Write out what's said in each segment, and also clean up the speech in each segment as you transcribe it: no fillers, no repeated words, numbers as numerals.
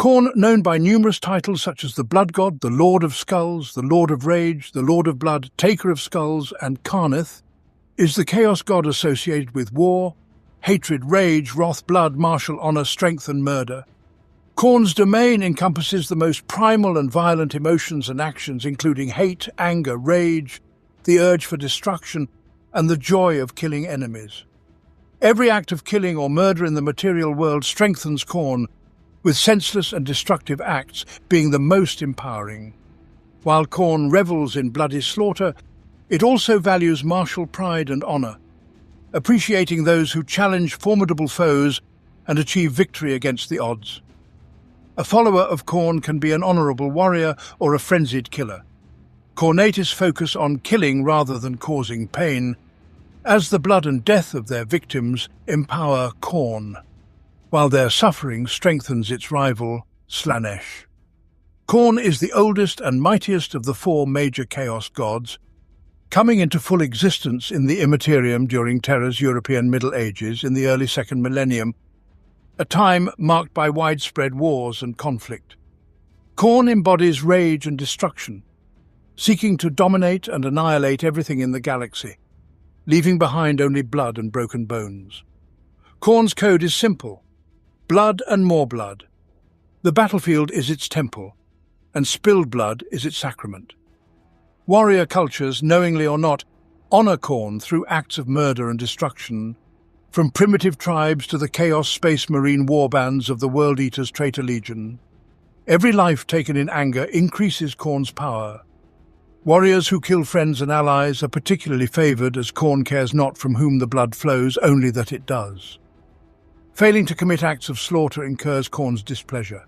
Khorne, known by numerous titles such as the Blood God, the Lord of Skulls, the Lord of Rage, the Lord of Blood, Taker of Skulls, and Carneth, is the Chaos God associated with war, hatred, rage, wrath, blood, martial honor, strength, and murder. Khorne's domain encompasses the most primal and violent emotions and actions, including hate, anger, rage, the urge for destruction, and the joy of killing enemies. Every act of killing or murder in the material world strengthens Khorne, with senseless and destructive acts being the most empowering. While Khorne revels in bloody slaughter, it also values martial pride and honor, appreciating those who challenge formidable foes and achieve victory against the odds. A follower of Khorne can be an honorable warrior or a frenzied killer. Khornates focus on killing rather than causing pain, as the blood and death of their victims empower Khorne, while their suffering strengthens its rival, Slaanesh. Khorne is the oldest and mightiest of the four major Chaos gods, coming into full existence in the Immaterium during Terra's European Middle Ages in the early second millennium, a time marked by widespread wars and conflict. Khorne embodies rage and destruction, seeking to dominate and annihilate everything in the galaxy, leaving behind only blood and broken bones. Khorne's code is simple: blood and more blood. The battlefield is its temple, and spilled blood is its sacrament. Warrior cultures, knowingly or not, honor Khorne through acts of murder and destruction, from primitive tribes to the Chaos Space Marine warbands of the World Eater's Traitor Legion. Every life taken in anger increases Khorne's power. Warriors who kill friends and allies are particularly favored, as Khorne cares not from whom the blood flows, only that it does. Failing to commit acts of slaughter incurs Khorne's displeasure.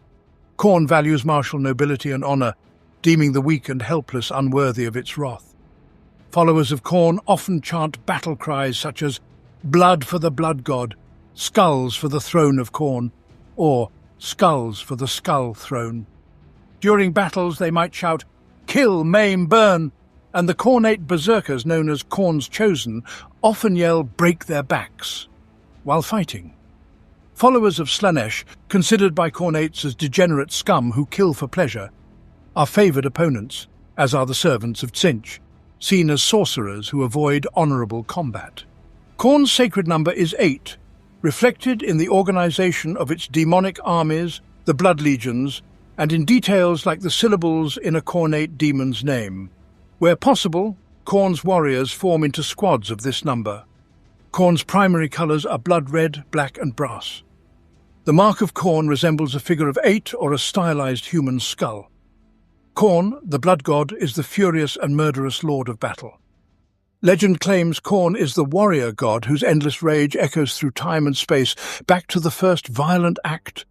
Khorne values martial nobility and honor, deeming the weak and helpless unworthy of its wrath. Followers of Khorne often chant battle cries such as "Blood for the Blood God," "Skulls for the Throne of Khorne," or "Skulls for the Skull Throne." During battles they might shout, "Kill, maim, burn," and the Khornate berserkers known as Khorne's Chosen often yell, "Break their backs," while fighting. Followers of Slaanesh, considered by Khornates as degenerate scum who kill for pleasure, are favoured opponents, as are the servants of Tzeentch, seen as sorcerers who avoid honourable combat. Khorne's sacred number is 8, reflected in the organisation of its demonic armies, the Blood Legions, and in details like the syllables in a Khornate demon's name. Where possible, Khorne's warriors form into squads of this number. Khorne's primary colours are blood red, black and brass. The mark of Khorne resembles a figure of 8 or a stylized human skull. Khorne, the blood god, is the furious and murderous lord of battle. Legend claims Khorne is the warrior god whose endless rage echoes through time and space back to the first violent act,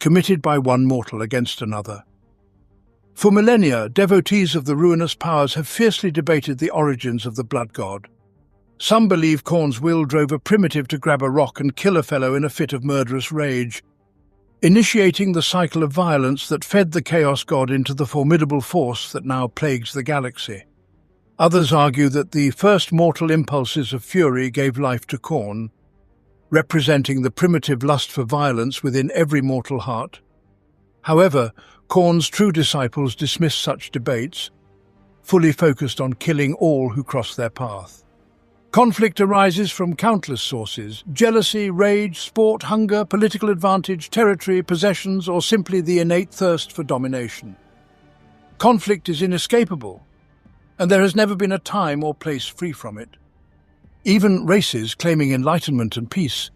committed by one mortal against another. For millennia, devotees of the ruinous powers have fiercely debated the origins of the blood god. Some believe Khorne's will drove a primitive to grab a rock and kill a fellow in a fit of murderous rage, initiating the cycle of violence that fed the Chaos God into the formidable force that now plagues the galaxy. Others argue that the first mortal impulses of fury gave life to Khorne, representing the primitive lust for violence within every mortal heart. However, Khorne's true disciples dismiss such debates, fully focused on killing all who cross their path. Conflict arises from countless sources: jealousy, rage, sport, hunger, political advantage, territory, possessions, or simply the innate thirst for domination. Conflict is inescapable, and there has never been a time or place free from it. Even races claiming enlightenment and peace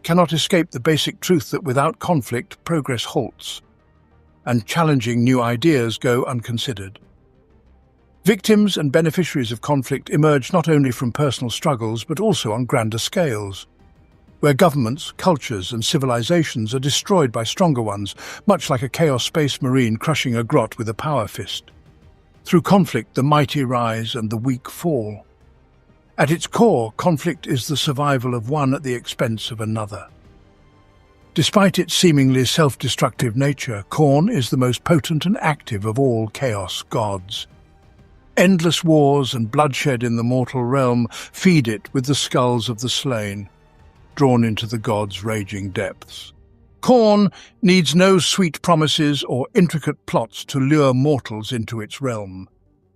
cannot escape the basic truth that without conflict, progress halts, and challenging new ideas go unconsidered. Victims and beneficiaries of conflict emerge not only from personal struggles but also on grander scales, where governments, cultures and civilizations are destroyed by stronger ones, much like a Chaos Space Marine crushing a grot with a power fist. Through conflict, the mighty rise and the weak fall. At its core, conflict is the survival of one at the expense of another. Despite its seemingly self-destructive nature, Khorne is the most potent and active of all Chaos gods. Endless wars and bloodshed in the mortal realm feed it with the skulls of the slain, drawn into the god's raging depths. Khorne needs no sweet promises or intricate plots to lure mortals into its realm.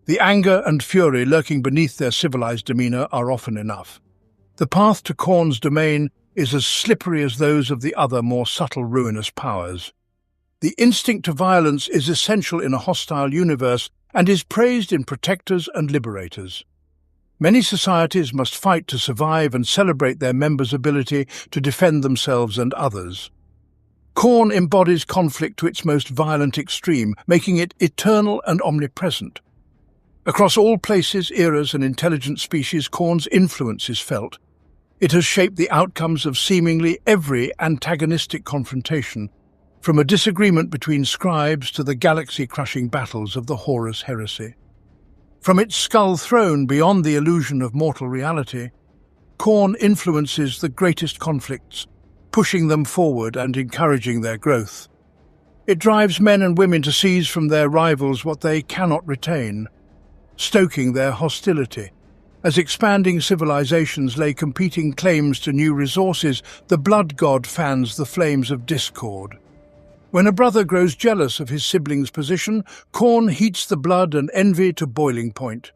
The anger and fury lurking beneath their civilized demeanor are often enough. The path to Khorne's domain is as slippery as those of the other more subtle ruinous powers. The instinct to violence is essential in a hostile universe and is praised in protectors and liberators. Many societies must fight to survive and celebrate their members' ability to defend themselves and others. Khorne embodies conflict to its most violent extreme, making it eternal and omnipresent. Across all places, eras and intelligent species, Khorne's influence is felt. It has shaped the outcomes of seemingly every antagonistic confrontation, from a disagreement between scribes to the galaxy-crushing battles of the Horus heresy. From its skull throne beyond the illusion of mortal reality, Khorne influences the greatest conflicts, pushing them forward and encouraging their growth. It drives men and women to seize from their rivals what they cannot retain, stoking their hostility. As expanding civilizations lay competing claims to new resources, the blood god fans the flames of discord. When a brother grows jealous of his sibling's position, Khorne heats the blood and envy to boiling point.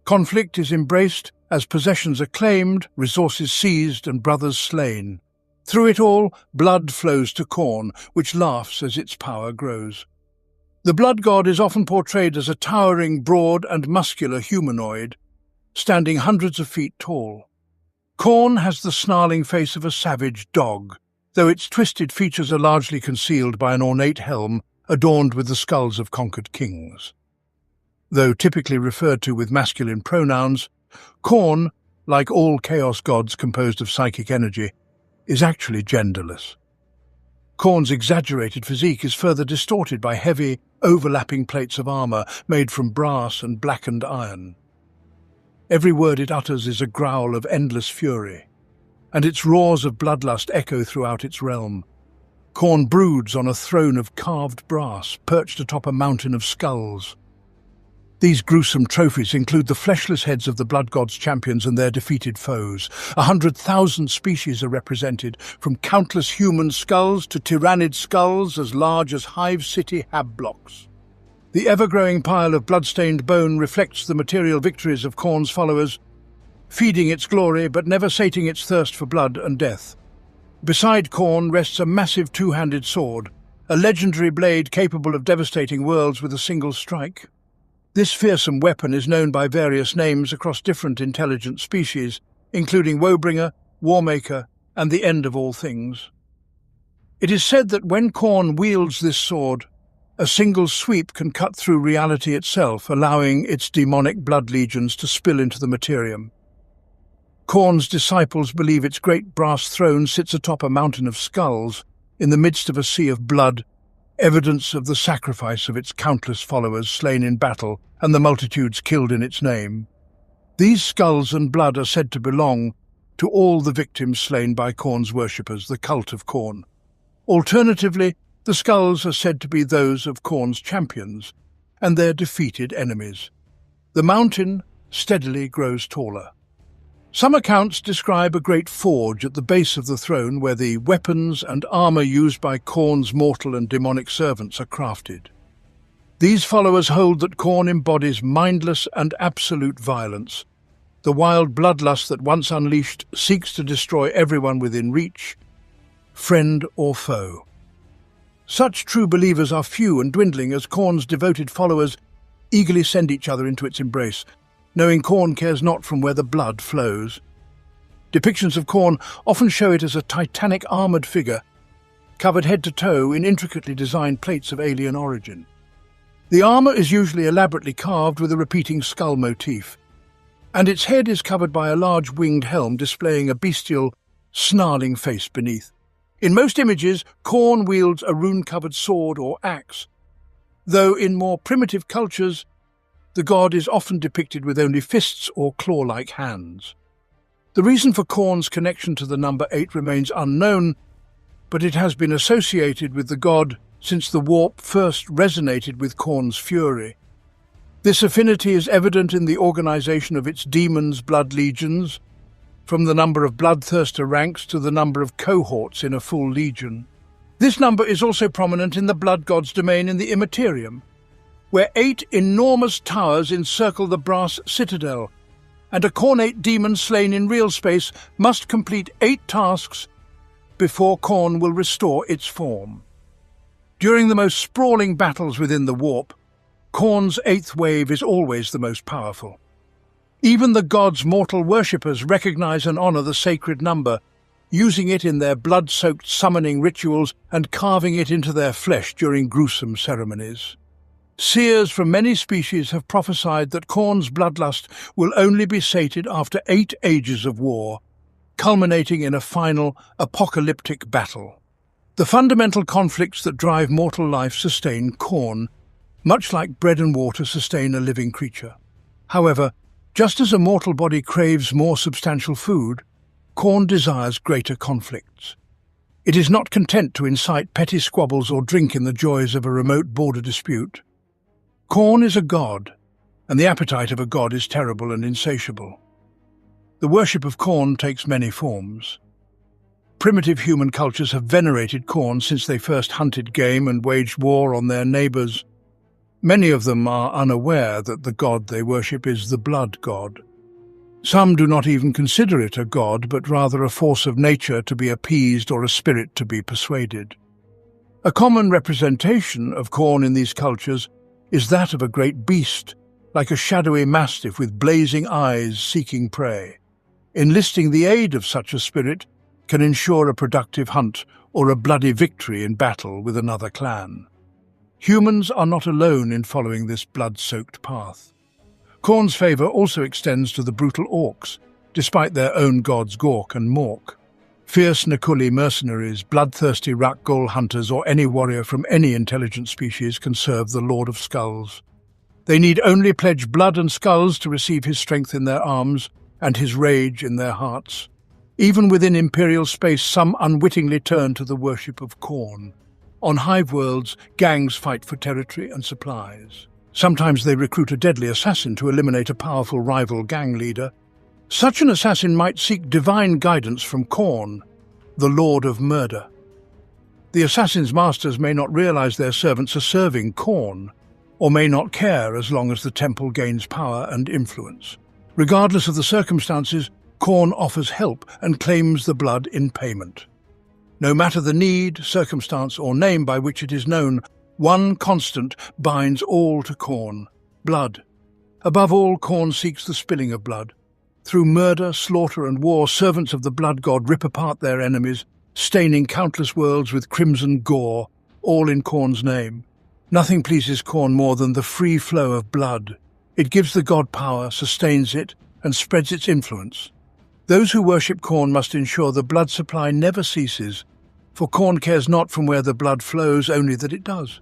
Conflict is embraced as possessions are claimed, resources seized, and brothers slain. Through it all, blood flows to Khorne, which laughs as its power grows. The blood god is often portrayed as a towering, broad, and muscular humanoid, standing hundreds of feet tall. Khorne has the snarling face of a savage dog, though its twisted features are largely concealed by an ornate helm adorned with the skulls of conquered kings. Though typically referred to with masculine pronouns, Khorne, like all chaos gods composed of psychic energy, is actually genderless. Khorne's exaggerated physique is further distorted by heavy, overlapping plates of armor made from brass and blackened iron. Every word it utters is a growl of endless fury, and its roars of bloodlust echo throughout its realm. Khorne broods on a throne of carved brass, perched atop a mountain of skulls. These gruesome trophies include the fleshless heads of the blood god's champions and their defeated foes. 100,000 species are represented, from countless human skulls to tyrannid skulls as large as Hive City hab blocks. The ever-growing pile of blood-stained bone reflects the material victories of Khorne's followers, feeding its glory but never sating its thirst for blood and death. Beside Khorne rests a massive two-handed sword, a legendary blade capable of devastating worlds with a single strike. This fearsome weapon is known by various names across different intelligent species, including Woebringer, Warmaker, and the End of All Things. It is said that when Khorne wields this sword, a single sweep can cut through reality itself, allowing its demonic blood legions to spill into the materium. Khorne's disciples believe its great brass throne sits atop a mountain of skulls, in the midst of a sea of blood, evidence of the sacrifice of its countless followers slain in battle and the multitudes killed in its name. These skulls and blood are said to belong to all the victims slain by Khorne's worshippers, the cult of Khorne. Alternatively, the skulls are said to be those of Khorne's champions and their defeated enemies. The mountain steadily grows taller. Some accounts describe a great forge at the base of the throne where the weapons and armor used by Khorne's mortal and demonic servants are crafted. These followers hold that Khorne embodies mindless and absolute violence. The wild bloodlust that once unleashed seeks to destroy everyone within reach, friend or foe. Such true believers are few and dwindling as Khorne's devoted followers eagerly send each other into its embrace, knowing Khorne cares not from where the blood flows. Depictions of Khorne often show it as a titanic armoured figure, covered head to toe in intricately designed plates of alien origin. The armour is usually elaborately carved with a repeating skull motif, and its head is covered by a large winged helm displaying a bestial, snarling face beneath. In most images, Khorne wields a rune-covered sword or axe, though in more primitive cultures, the god is often depicted with only fists or claw-like hands. The reason for Khorne's connection to the number 8 remains unknown, but it has been associated with the god since the warp first resonated with Khorne's fury. This affinity is evident in the organization of its demons' blood legions, from the number of bloodthirster ranks to the number of cohorts in a full legion. This number is also prominent in the blood god's domain in the Immaterium, where 8 enormous towers encircle the brass citadel, and a Khornate demon slain in real space must complete 8 tasks before Khorne will restore its form. During the most sprawling battles within the warp, Khorne's 8th wave is always the most powerful. Even the god's mortal worshippers recognize and honor the sacred number, using it in their blood-soaked summoning rituals and carving it into their flesh during gruesome ceremonies. Seers from many species have prophesied that Khorne's bloodlust will only be sated after 8 ages of war, culminating in a final, apocalyptic battle. The fundamental conflicts that drive mortal life sustain Khorne, much like bread and water sustain a living creature. However, just as a mortal body craves more substantial food, Khorne desires greater conflicts. It is not content to incite petty squabbles or drink in the joys of a remote border dispute. Khorne is a god, and the appetite of a god is terrible and insatiable. The worship of Khorne takes many forms. Primitive human cultures have venerated Khorne since they first hunted game and waged war on their neighbors. Many of them are unaware that the god they worship is the blood god. Some do not even consider it a god, but rather a force of nature to be appeased or a spirit to be persuaded. A common representation of Khorne in these cultures is that of a great beast, like a shadowy mastiff with blazing eyes seeking prey. Enlisting the aid of such a spirit can ensure a productive hunt or a bloody victory in battle with another clan. Humans are not alone in following this blood-soaked path. Khorne's favour also extends to the brutal orcs, despite their own gods Gork and Mork. Fierce Nakuli mercenaries, bloodthirsty Rakghoul hunters, or any warrior from any intelligent species can serve the Lord of Skulls. They need only pledge blood and skulls to receive his strength in their arms and his rage in their hearts. Even within Imperial space, some unwittingly turn to the worship of Khorne. On hive worlds, gangs fight for territory and supplies. Sometimes they recruit a deadly assassin to eliminate a powerful rival gang leader. Such an assassin might seek divine guidance from Khorne, the Lord of Murder. The assassin's masters may not realize their servants are serving Khorne, or may not care as long as the temple gains power and influence. Regardless of the circumstances, Khorne offers help and claims the blood in payment. No matter the need, circumstance, or name by which it is known, one constant binds all to Khorne: blood. Above all, Khorne seeks the spilling of blood. Through murder, slaughter, and war, servants of the blood god rip apart their enemies, staining countless worlds with crimson gore, all in Khorne's name. Nothing pleases Khorne more than the free flow of blood. It gives the god power, sustains it, and spreads its influence. Those who worship Khorne must ensure the blood supply never ceases, for Khorne cares not from where the blood flows, only that it does.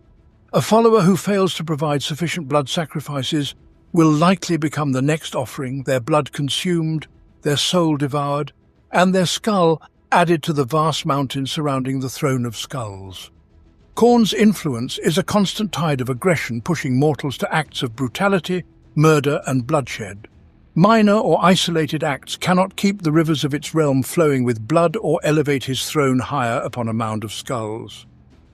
A follower who fails to provide sufficient blood sacrifices will likely become the next offering, their blood consumed, their soul devoured, and their skull added to the vast mountain surrounding the Throne of Skulls. Khorne's influence is a constant tide of aggression, pushing mortals to acts of brutality, murder, and bloodshed. Minor or isolated acts cannot keep the rivers of its realm flowing with blood or elevate his throne higher upon a mound of skulls.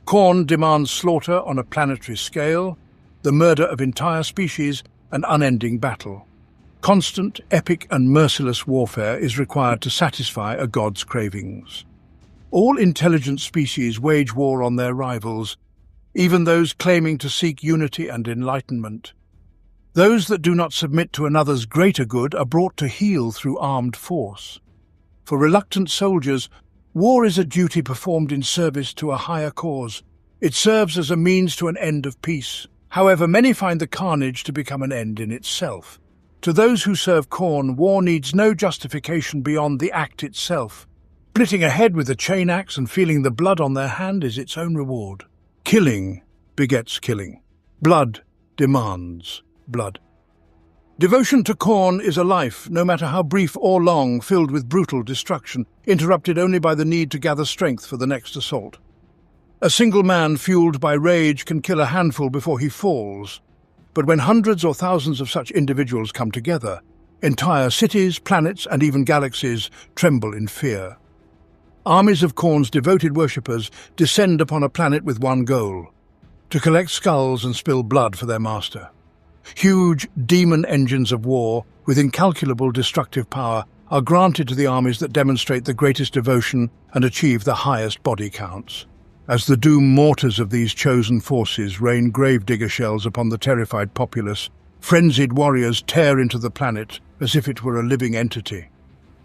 Khorne demands slaughter on a planetary scale, the murder of entire species, and unending battle. Constant, epic, and merciless warfare is required to satisfy a god's cravings. All intelligent species wage war on their rivals, even those claiming to seek unity and enlightenment. Those that do not submit to another's greater good are brought to heel through armed force. For reluctant soldiers, war is a duty performed in service to a higher cause. It serves as a means to an end of peace. However, many find the carnage to become an end in itself. To those who serve Khorne, war needs no justification beyond the act itself. Splitting a head with a chain axe and feeling the blood on their hand is its own reward. Killing begets killing. Blood demands blood. Devotion to Khorne is a life, no matter how brief or long, filled with brutal destruction, interrupted only by the need to gather strength for the next assault. A single man fueled by rage can kill a handful before he falls, but when hundreds or thousands of such individuals come together, entire cities, planets, and even galaxies tremble in fear. Armies of Khorne's devoted worshippers descend upon a planet with one goal: to collect skulls and spill blood for their master. Huge demon engines of war, with incalculable destructive power, are granted to the armies that demonstrate the greatest devotion and achieve the highest body counts. As the doom mortars of these chosen forces rain gravedigger shells upon the terrified populace, frenzied warriors tear into the planet as if it were a living entity.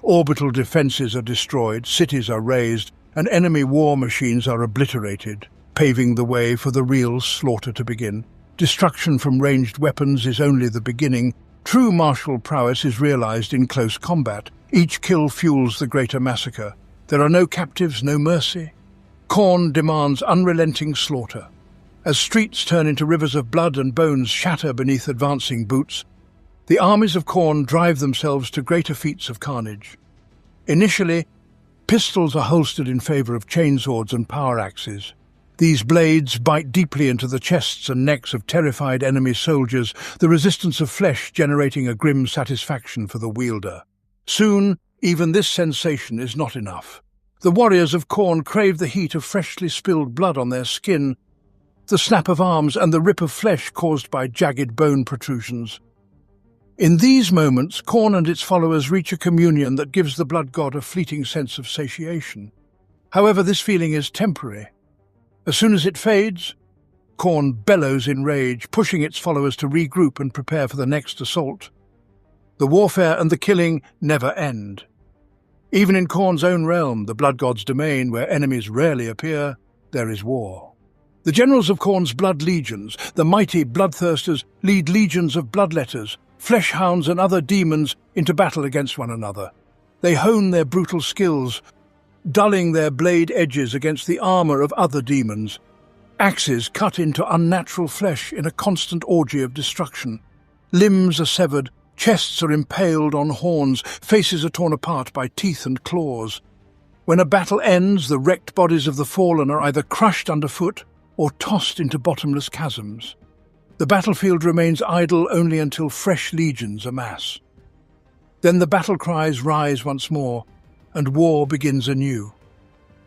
Orbital defenses are destroyed, cities are razed, and enemy war machines are obliterated, paving the way for the real slaughter to begin. Destruction from ranged weapons is only the beginning. True martial prowess is realized in close combat. Each kill fuels the greater massacre. There are no captives, no mercy. Khorne demands unrelenting slaughter. As streets turn into rivers of blood and bones shatter beneath advancing boots, the armies of Khorne drive themselves to greater feats of carnage. Initially, pistols are holstered in favor of chainswords and power axes. These blades bite deeply into the chests and necks of terrified enemy soldiers, the resistance of flesh generating a grim satisfaction for the wielder. Soon, even this sensation is not enough. The warriors of Khorne crave the heat of freshly spilled blood on their skin, the snap of arms and the rip of flesh caused by jagged bone protrusions. In these moments, Khorne and its followers reach a communion that gives the blood god a fleeting sense of satiation. However, this feeling is temporary. As soon as it fades, Khorne bellows in rage, pushing its followers to regroup and prepare for the next assault. The warfare and the killing never end. Even in Khorne's own realm, the blood god's domain, where enemies rarely appear, there is war. The generals of Khorne's blood legions, the mighty bloodthirsters, lead legions of bloodletters, fleshhounds and other demons into battle against one another. They hone their brutal skills, dulling their blade edges against the armor of other demons. Axes cut into unnatural flesh in a constant orgy of destruction. Limbs are severed, chests are impaled on horns, faces are torn apart by teeth and claws. When a battle ends, the wrecked bodies of the fallen are either crushed underfoot or tossed into bottomless chasms. The battlefield remains idle only until fresh legions amass. Then the battle cries rise once more, and war begins anew.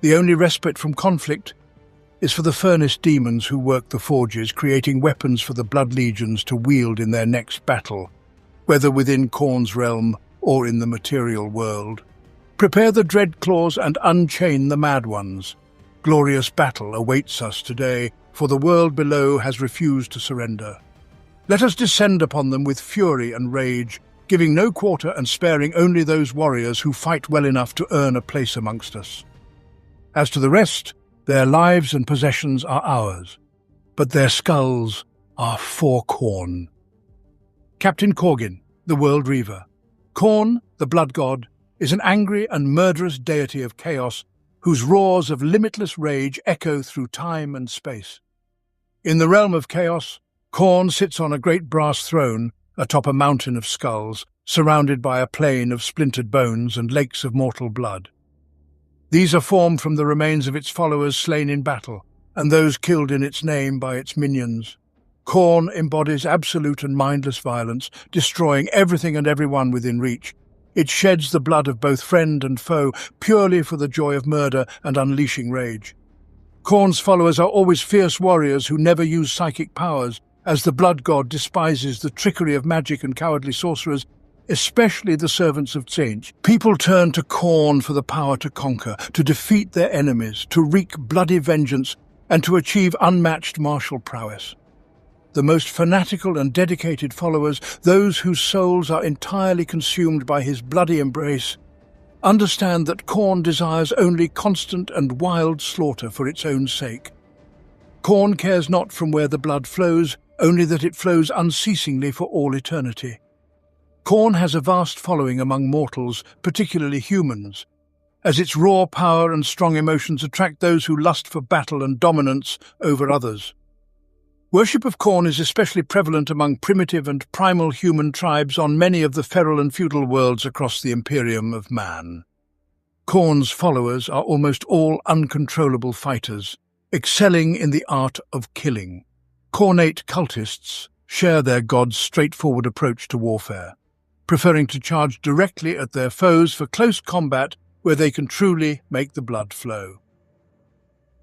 The only respite from conflict is for the furnace demons who work the forges, creating weapons for the blood legions to wield in their next battle, whether within Khorne's realm or in the material world. Prepare the dread claws and unchain the mad ones. Glorious battle awaits us today, for the world below has refused to surrender. Let us descend upon them with fury and rage, giving no quarter and sparing only those warriors who fight well enough to earn a place amongst us. As to the rest, their lives and possessions are ours, but their skulls are for Khorne. Captain Khorne, the World Reaver. Khorne, the blood god, is an angry and murderous deity of chaos whose roars of limitless rage echo through time and space. In the realm of chaos, Khorne sits on a great brass throne atop a mountain of skulls, surrounded by a plain of splintered bones and lakes of mortal blood. These are formed from the remains of its followers slain in battle, and those killed in its name by its minions. Khorne embodies absolute and mindless violence, destroying everything and everyone within reach. It sheds the blood of both friend and foe, purely for the joy of murder and unleashing rage. Khorne's followers are always fierce warriors who never use psychic powers, as the blood god despises the trickery of magic and cowardly sorcerers, especially the servants of change. People turn to Khorne for the power to conquer, to defeat their enemies, to wreak bloody vengeance, and to achieve unmatched martial prowess. The most fanatical and dedicated followers, those whose souls are entirely consumed by his bloody embrace, understand that Khorne desires only constant and wild slaughter for its own sake. Khorne cares not from where the blood flows, only that it flows unceasingly for all eternity. Khorne has a vast following among mortals, particularly humans, as its raw power and strong emotions attract those who lust for battle and dominance over others. Worship of Khorne is especially prevalent among primitive and primal human tribes on many of the feral and feudal worlds across the Imperium of Man. Khorne's followers are almost all uncontrollable fighters, excelling in the art of killing. Khornate cultists share their god's straightforward approach to warfare, preferring to charge directly at their foes for close combat where they can truly make the blood flow.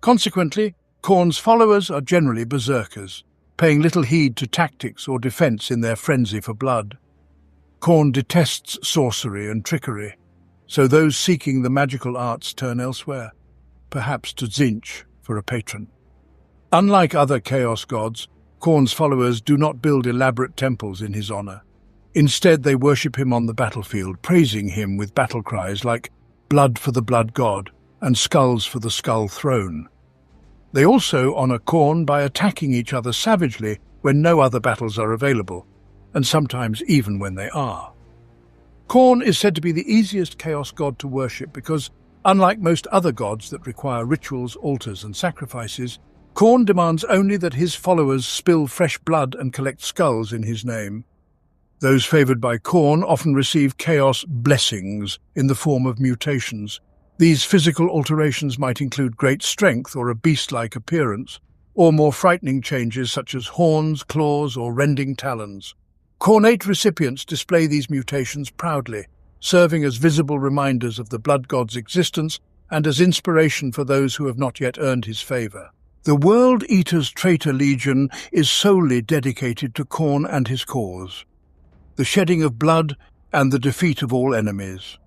Consequently, Khorne's followers are generally berserkers, paying little heed to tactics or defense in their frenzy for blood. Khorne detests sorcery and trickery, so those seeking the magical arts turn elsewhere, perhaps to Tzeentch for a patron. Unlike other Chaos gods, Khorne's followers do not build elaborate temples in his honor. Instead, they worship him on the battlefield, praising him with battle cries like "Blood for the Blood God" and "Skulls for the Skull Throne." They also honor Khorne by attacking each other savagely when no other battles are available, and sometimes even when they are. Khorne is said to be the easiest Chaos god to worship because, unlike most other gods that require rituals, altars, and sacrifices, Khorne demands only that his followers spill fresh blood and collect skulls in his name. Those favored by Khorne often receive Chaos blessings in the form of mutations. These physical alterations might include great strength or a beast-like appearance, or more frightening changes such as horns, claws, or rending talons. Khornate recipients display these mutations proudly, serving as visible reminders of the blood god's existence and as inspiration for those who have not yet earned his favor. The World Eater's Traitor Legion is solely dedicated to Khorne and his cause, the shedding of blood and the defeat of all enemies.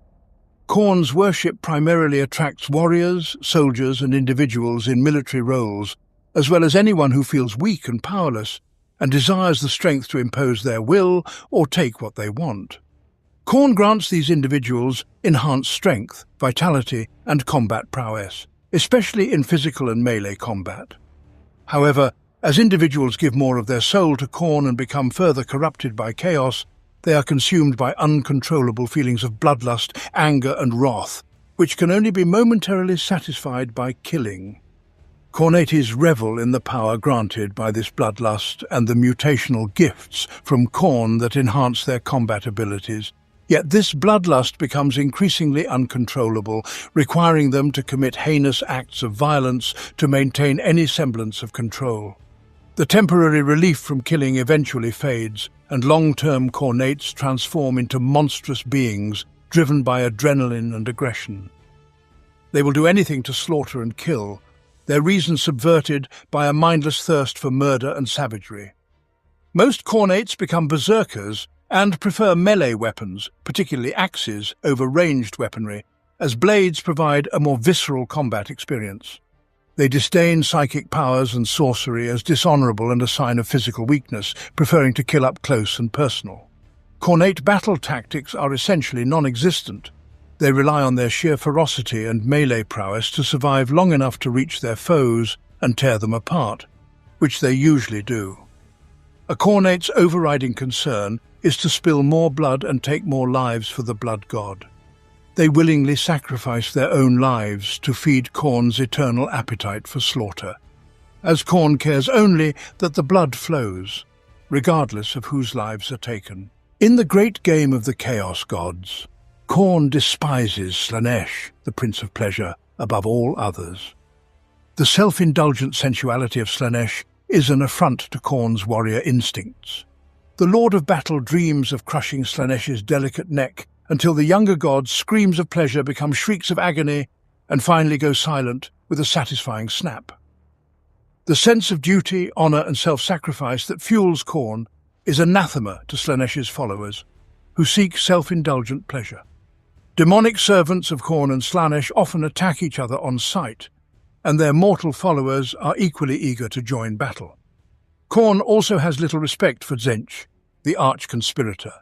Khorne's worship primarily attracts warriors, soldiers, and individuals in military roles, as well as anyone who feels weak and powerless and desires the strength to impose their will or take what they want. Khorne grants these individuals enhanced strength, vitality, and combat prowess, especially in physical and melee combat. However, as individuals give more of their soul to Khorne and become further corrupted by chaos, they are consumed by uncontrollable feelings of bloodlust, anger, and wrath, which can only be momentarily satisfied by killing. Khornates revel in the power granted by this bloodlust and the mutational gifts from Khorne that enhance their combat abilities. Yet this bloodlust becomes increasingly uncontrollable, requiring them to commit heinous acts of violence to maintain any semblance of control. The temporary relief from killing eventually fades, and long-term Khornates transform into monstrous beings driven by adrenaline and aggression. They will do anything to slaughter and kill, their reason subverted by a mindless thirst for murder and savagery. Most Khornates become berserkers and prefer melee weapons, particularly axes, over ranged weaponry, as blades provide a more visceral combat experience. They disdain psychic powers and sorcery as dishonorable and a sign of physical weakness, preferring to kill up close and personal. Khornate battle tactics are essentially non-existent. They rely on their sheer ferocity and melee prowess to survive long enough to reach their foes and tear them apart, which they usually do. A Khornate's overriding concern is to spill more blood and take more lives for the blood god. They willingly sacrifice their own lives to feed Khorne's eternal appetite for slaughter, as Khorne cares only that the blood flows, regardless of whose lives are taken. In the great game of the Chaos gods, Khorne despises Slaanesh, the Prince of Pleasure, above all others. The self-indulgent sensuality of Slaanesh is an affront to Khorne's warrior instincts. The Lord of Battle dreams of crushing Slaanesh's delicate neck until the younger god's screams of pleasure become shrieks of agony and finally go silent with a satisfying snap. The sense of duty, honor, and self-sacrifice that fuels Khorne is anathema to Slaanesh's followers, who seek self-indulgent pleasure. Demonic servants of Khorne and Slaanesh often attack each other on sight, and their mortal followers are equally eager to join battle. Khorne also has little respect for Tzeentch, the arch-conspirator.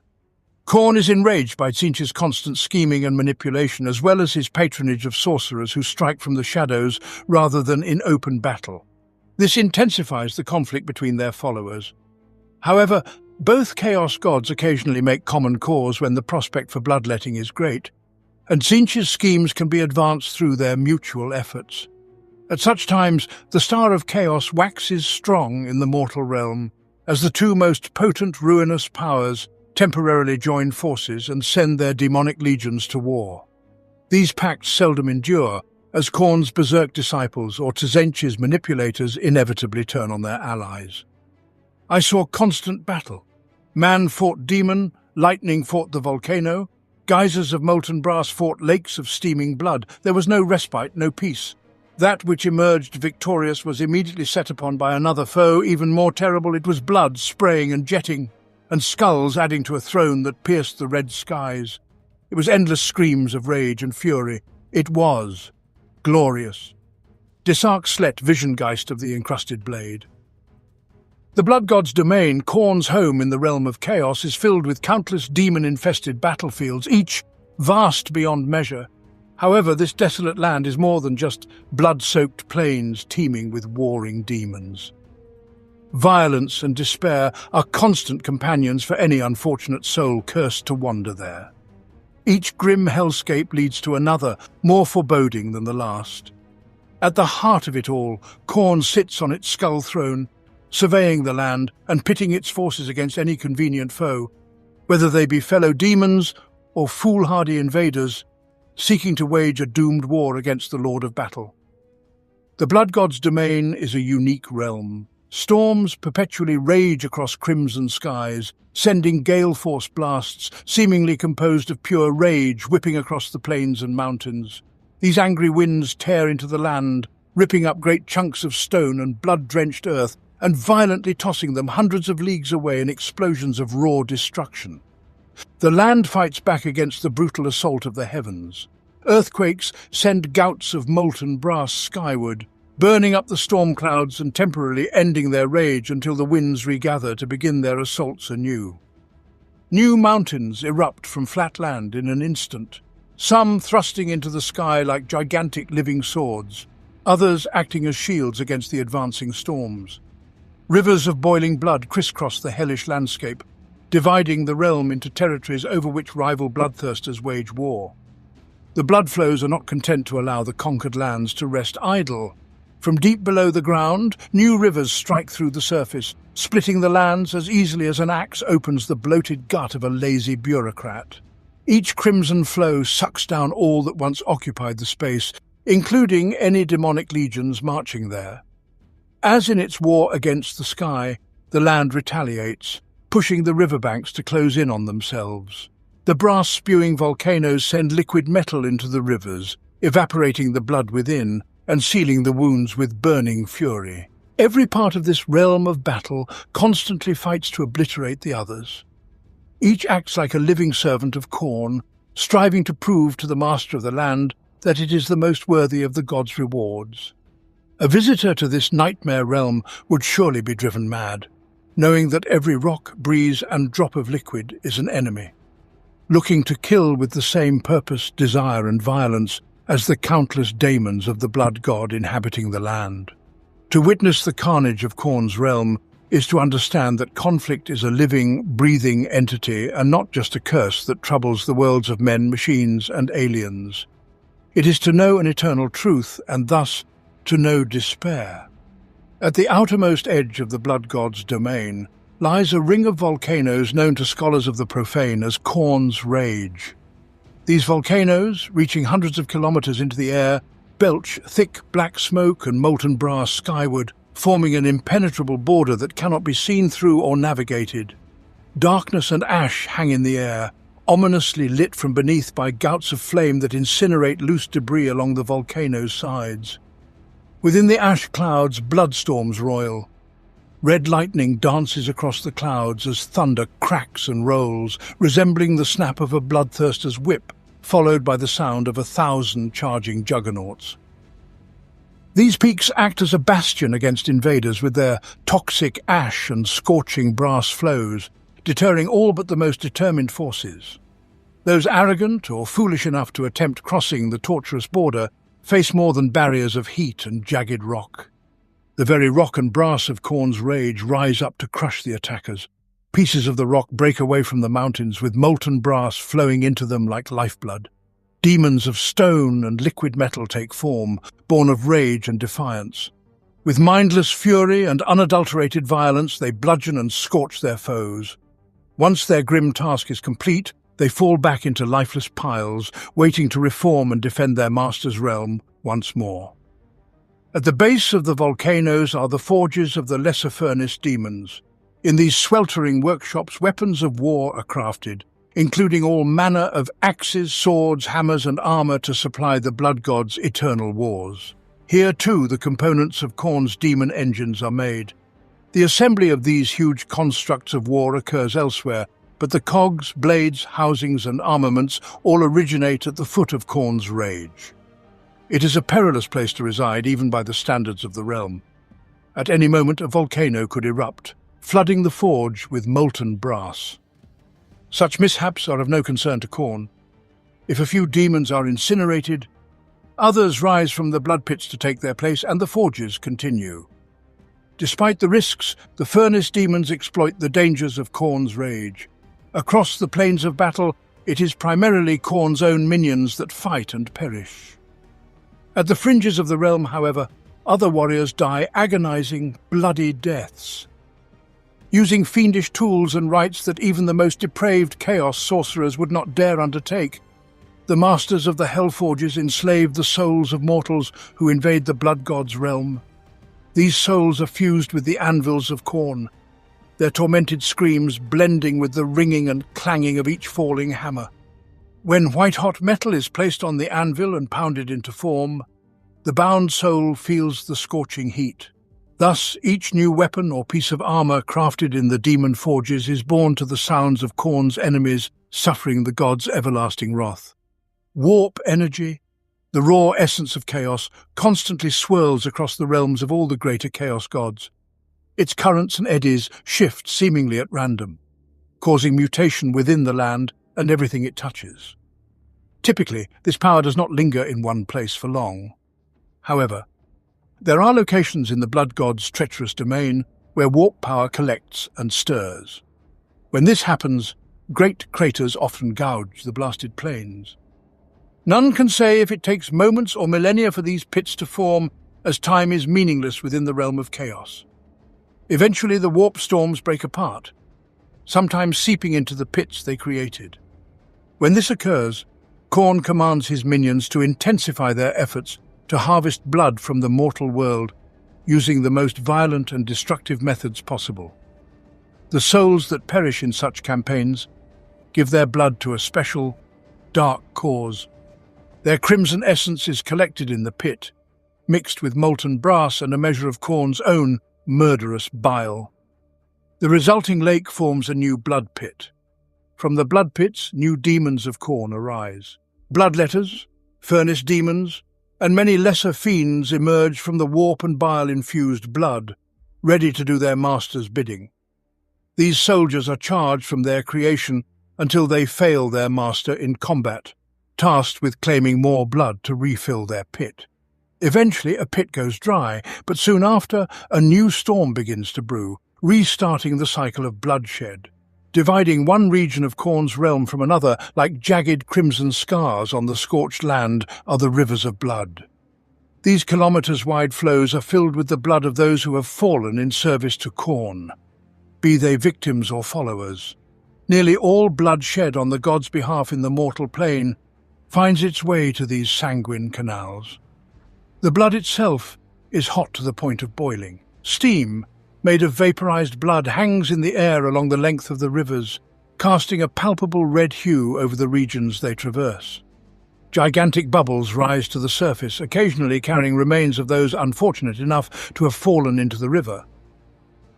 Khorne is enraged by Tzeentch's constant scheming and manipulation, as well as his patronage of sorcerers who strike from the shadows rather than in open battle. This intensifies the conflict between their followers. However, both Chaos gods occasionally make common cause when the prospect for bloodletting is great, and Tzeentch's schemes can be advanced through their mutual efforts. At such times, the Star of Chaos waxes strong in the mortal realm, as the two most potent ruinous powers temporarily join forces and send their demonic legions to war. These pacts seldom endure, as Khorne's berserk disciples or Tzeentch's manipulators inevitably turn on their allies. I saw constant battle. Man fought demon, lightning fought the volcano, Geysers of molten brass fought lakes of steaming blood. There was no respite, no peace. That which emerged victorious was immediately set upon by another foe, even more terrible. It was blood spraying and jetting, and skulls adding to a throne that pierced the red skies. It was endless screams of rage and fury. It was glorious. Disarc Slet, Visiongeist of the encrusted blade. The blood god's domain, Khorne's home in the realm of chaos, is filled with countless demon-infested battlefields, each vast beyond measure. However, this desolate land is more than just blood-soaked plains teeming with warring demons. Violence and despair are constant companions for any unfortunate soul cursed to wander there. Each grim hellscape leads to another, more foreboding than the last. At the heart of it all, Khorne sits on its skull throne, surveying the land and pitting its forces against any convenient foe, whether they be fellow demons or foolhardy invaders seeking to wage a doomed war against the Lord of Battle. The Blood God's domain is a unique realm. Storms perpetually rage across crimson skies, sending gale-force blasts seemingly composed of pure rage whipping across the plains and mountains. These angry winds tear into the land, ripping up great chunks of stone and blood-drenched earth, and violently tossing them hundreds of leagues away in explosions of raw destruction. The land fights back against the brutal assault of the heavens. Earthquakes send gouts of molten brass skyward, burning up the storm clouds and temporarily ending their rage until the winds regather to begin their assaults anew. New mountains erupt from flat land in an instant, some thrusting into the sky like gigantic living swords, others acting as shields against the advancing storms. Rivers of boiling blood crisscross the hellish landscape, dividing the realm into territories over which rival bloodthirsters wage war. The blood flows are not content to allow the conquered lands to rest idle. From deep below the ground, new rivers strike through the surface, splitting the lands as easily as an axe opens the bloated gut of a lazy bureaucrat. Each crimson flow sucks down all that once occupied the space, including any demonic legions marching there. As in its war against the sky, the land retaliates, pushing the riverbanks to close in on themselves. The brass-spewing volcanoes send liquid metal into the rivers, evaporating the blood within and sealing the wounds with burning fury. Every part of this realm of battle constantly fights to obliterate the others. Each acts like a living servant of Khorne, striving to prove to the master of the land that it is the most worthy of the god's rewards. A visitor to this nightmare realm would surely be driven mad, knowing that every rock, breeze, and drop of liquid is an enemy, looking to kill with the same purpose, desire, and violence as the countless daemons of the blood god inhabiting the land. To witness the carnage of Khorne's realm is to understand that conflict is a living, breathing entity and not just a curse that troubles the worlds of men, machines, and aliens. It is to know an eternal truth and thus to know despair. At the outermost edge of the blood god's domain lies a ring of volcanoes known to scholars of the profane as Khorne's Rage. These volcanoes, reaching hundreds of kilometers into the air, belch thick black smoke and molten brass skyward, forming an impenetrable border that cannot be seen through or navigated. Darkness and ash hang in the air, ominously lit from beneath by gouts of flame that incinerate loose debris along the volcano's sides. Within the ash clouds, bloodstorms roil. Red lightning dances across the clouds as thunder cracks and rolls, resembling the snap of a bloodthirster's whip, followed by the sound of 1,000 charging juggernauts. These peaks act as a bastion against invaders with their toxic ash and scorching brass flows, deterring all but the most determined forces. Those arrogant or foolish enough to attempt crossing the tortuous border face more than barriers of heat and jagged rock. The very rock and brass of Khorne's Rage rise up to crush the attackers. Pieces of the rock break away from the mountains, with molten brass flowing into them like lifeblood. Demons of stone and liquid metal take form, born of rage and defiance. With mindless fury and unadulterated violence, they bludgeon and scorch their foes. Once their grim task is complete, they fall back into lifeless piles, waiting to reform and defend their master's realm once more. At the base of the volcanoes are the forges of the lesser furnace demons. In these sweltering workshops, weapons of war are crafted, including all manner of axes, swords, hammers and armour to supply the blood god's eternal wars. Here too the components of Khorne's demon engines are made. The assembly of these huge constructs of war occurs elsewhere, but the cogs, blades, housings and armaments all originate at the foot of Khorne's rage. It is a perilous place to reside, even by the standards of the realm. At any moment a volcano could erupt, flooding the forge with molten brass. Such mishaps are of no concern to Khorne. If a few demons are incinerated, others rise from the blood pits to take their place, and the forges continue. Despite the risks, the furnace demons exploit the dangers of Khorne's rage. Across the plains of battle, it is primarily Khorne's own minions that fight and perish. At the fringes of the realm, however, other warriors die agonizing, bloody deaths. Using fiendish tools and rites that even the most depraved chaos sorcerers would not dare undertake, the masters of the Hellforges enslave the souls of mortals who invade the blood god's realm. These souls are fused with the anvils of Khorne, their tormented screams blending with the ringing and clanging of each falling hammer. When white-hot metal is placed on the anvil and pounded into form, the bound soul feels the scorching heat. Thus, each new weapon or piece of armor crafted in the demon forges is born to the sounds of Khorne's enemies, suffering the god's everlasting wrath. Warp energy, the raw essence of chaos, constantly swirls across the realms of all the greater chaos gods. Its currents and eddies shift seemingly at random, causing mutation within the land and everything it touches. Typically, this power does not linger in one place for long. However, there are locations in the blood god's treacherous domain where warp power collects and stirs. When this happens, great craters often gouge the blasted plains. None can say if it takes moments or millennia for these pits to form, as time is meaningless within the realm of chaos. Eventually the warp storms break apart, sometimes seeping into the pits they created. When this occurs, Khorne commands his minions to intensify their efforts to harvest blood from the mortal world, using the most violent and destructive methods possible. The souls that perish in such campaigns give their blood to a special, dark cause. Their crimson essence is collected in the pit, mixed with molten brass and a measure of Khorne's own murderous bile. The resulting lake forms a new blood pit. From the blood pits, new demons of Khorne arise. Bloodletters, furnace demons, and many lesser fiends emerge from the warp and bile-infused blood, ready to do their master's bidding. These soldiers are charged from their creation until they fail their master in combat, tasked with claiming more blood to refill their pit. Eventually, a pit goes dry, but soon after, a new storm begins to brew, restarting the cycle of bloodshed. Dividing one region of Khorne's realm from another like jagged crimson scars on the scorched land are the rivers of blood. These kilometers-wide flows are filled with the blood of those who have fallen in service to Khorne, be they victims or followers. Nearly all blood shed on the god's behalf in the mortal plane finds its way to these sanguine canals. The blood itself is hot to the point of boiling. Steam, made of vaporized blood, hangs in the air along the length of the rivers, casting a palpable red hue over the regions they traverse. Gigantic bubbles rise to the surface, occasionally carrying remains of those unfortunate enough to have fallen into the river.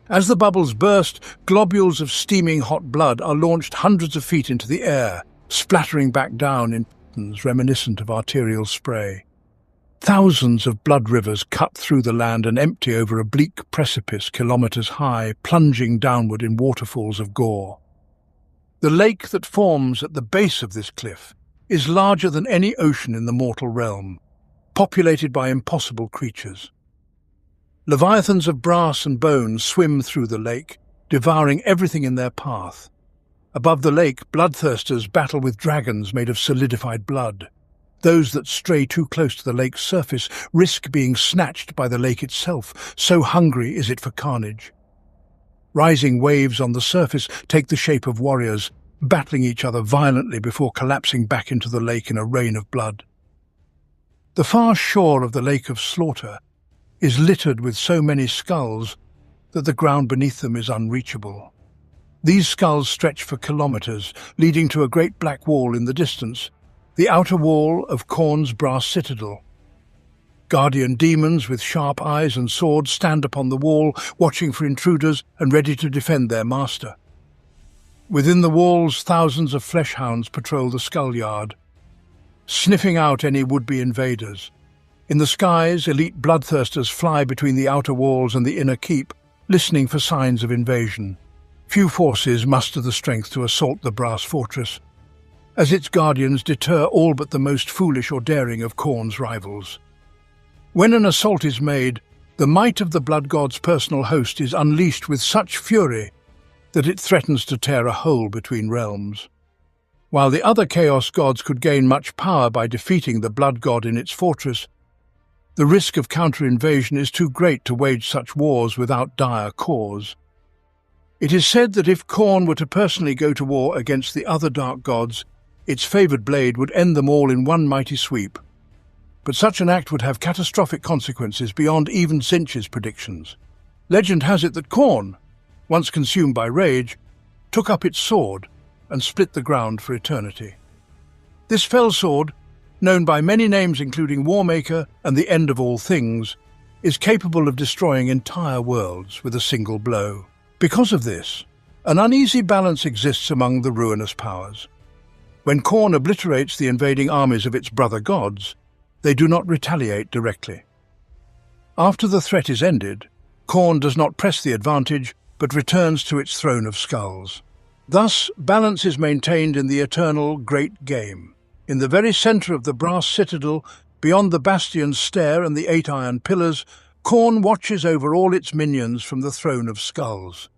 As the bubbles burst, globules of steaming hot blood are launched hundreds of feet into the air, splattering back down in patterns reminiscent of arterial spray. Thousands of blood rivers cut through the land and empty over a bleak precipice kilometers high, plunging downward in waterfalls of gore. The lake that forms at the base of this cliff is larger than any ocean in the mortal realm, populated by impossible creatures. Leviathans of brass and bone swim through the lake, devouring everything in their path. Above the lake, bloodthirsters battle with dragons made of solidified blood. Those that stray too close to the lake's surface risk being snatched by the lake itself, so hungry is it for carnage. Rising waves on the surface take the shape of warriors, battling each other violently before collapsing back into the lake in a rain of blood. The far shore of the Lake of Slaughter is littered with so many skulls that the ground beneath them is unreachable. These skulls stretch for kilometers, leading to a great black wall in the distance, the outer wall of Khorne's brass citadel. Guardian demons with sharp eyes and swords stand upon the wall, watching for intruders and ready to defend their master. Within the walls, thousands of fleshhounds patrol the skull yard, sniffing out any would-be invaders. In the skies, elite bloodthirsters fly between the outer walls and the inner keep, listening for signs of invasion. Few forces muster the strength to assault the brass fortress, as its guardians deter all but the most foolish or daring of Khorne's rivals. When an assault is made, the might of the blood god's personal host is unleashed with such fury that it threatens to tear a hole between realms. While the other chaos gods could gain much power by defeating the blood god in its fortress, the risk of counter-invasion is too great to wage such wars without dire cause. It is said that if Khorne were to personally go to war against the other dark gods, its favoured blade would end them all in one mighty sweep. But such an act would have catastrophic consequences beyond even Tzeentch's predictions. Legend has it that Khorne, once consumed by rage, took up its sword and split the ground for eternity. This fell sword, known by many names including Warmaker and the End of All Things, is capable of destroying entire worlds with a single blow. Because of this, an uneasy balance exists among the ruinous powers. When Khorne obliterates the invading armies of its brother gods, they do not retaliate directly. After the threat is ended, Khorne does not press the advantage, but returns to its throne of skulls. Thus, balance is maintained in the eternal great game. In the very centre of the brass citadel, beyond the bastion's stair and the 8 iron pillars, Khorne watches over all its minions from the throne of skulls.